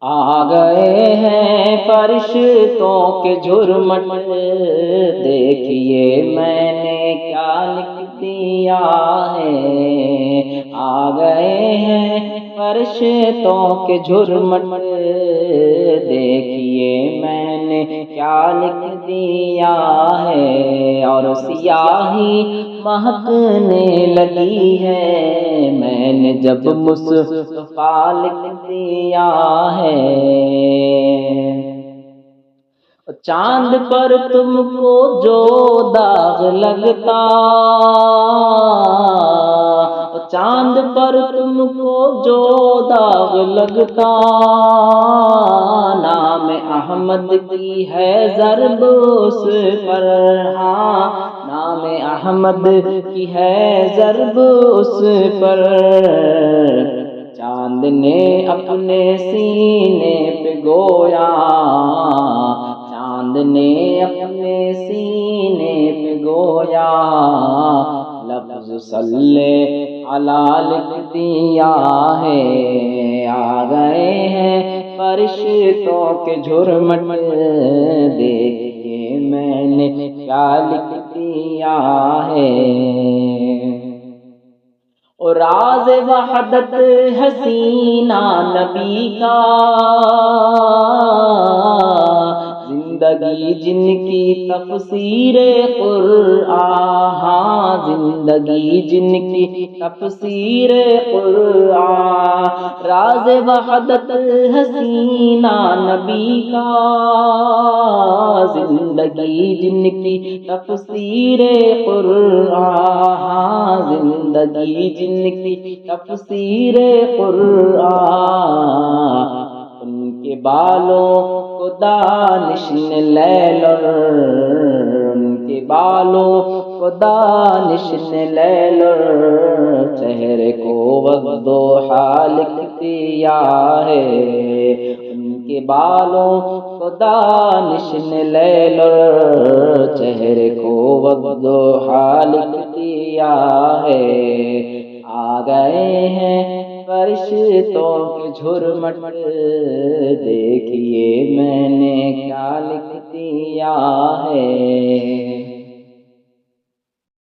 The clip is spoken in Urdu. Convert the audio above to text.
آ گئے ہیں فرشتوں کے جھرمٹ، دیکھیے میں نے کیا لکھ دیا ہے۔ آ گئے ہیں فرشتوں کے جھرمٹ، دیکھیے میں نے کیا لکھ دیا ہے۔ اور سیاہی مہکنے لگی ہے، میں نے جب مصطفیٰ لکھ دیا ہے۔ چاند پر تم کو جو داغ لگتا، چاند پر تم کو جو داغ لگتا، نام احمد کی ہے ضرب اس پر، ہاں نام احمد کی ہے ضرب اس پر۔ چاند نے اپنے سینے پہ گویا، چاند نے اپنے سینے پہ گویا لفظ صلی علی لکھ دیا ہے۔ آ گئے ہیں فرشتوں کے جھرمٹ، دیکھیے میں نے کیا لکھ دیا ہے۔ اور راز وحدت ہے سینہ نبی کا، زندگی جن کی تفسیر قرآن، ہاں زندگی جن کی تفسیر قرآن۔ راز وحدت ہے سینہ نبی کا، زندگی جن کی تفسیر قرآن، ہاں زندگی جن کی تفسیر قرآن۔ ان کے بالوں کو دانش نے لے لر، ان کے بالوں کو دانش نے لے لر، چہرے کو والضحیٰ لکھ دیا ہے۔ ان کے بالوں کو دانش نے لے لر، چہرے کو والضحیٰ لکھ دیا ہے۔ آ گئے ہیں فرشتوں کے جھرمٹ، دیکھیے میں نے کیا لکھ دیا ہے۔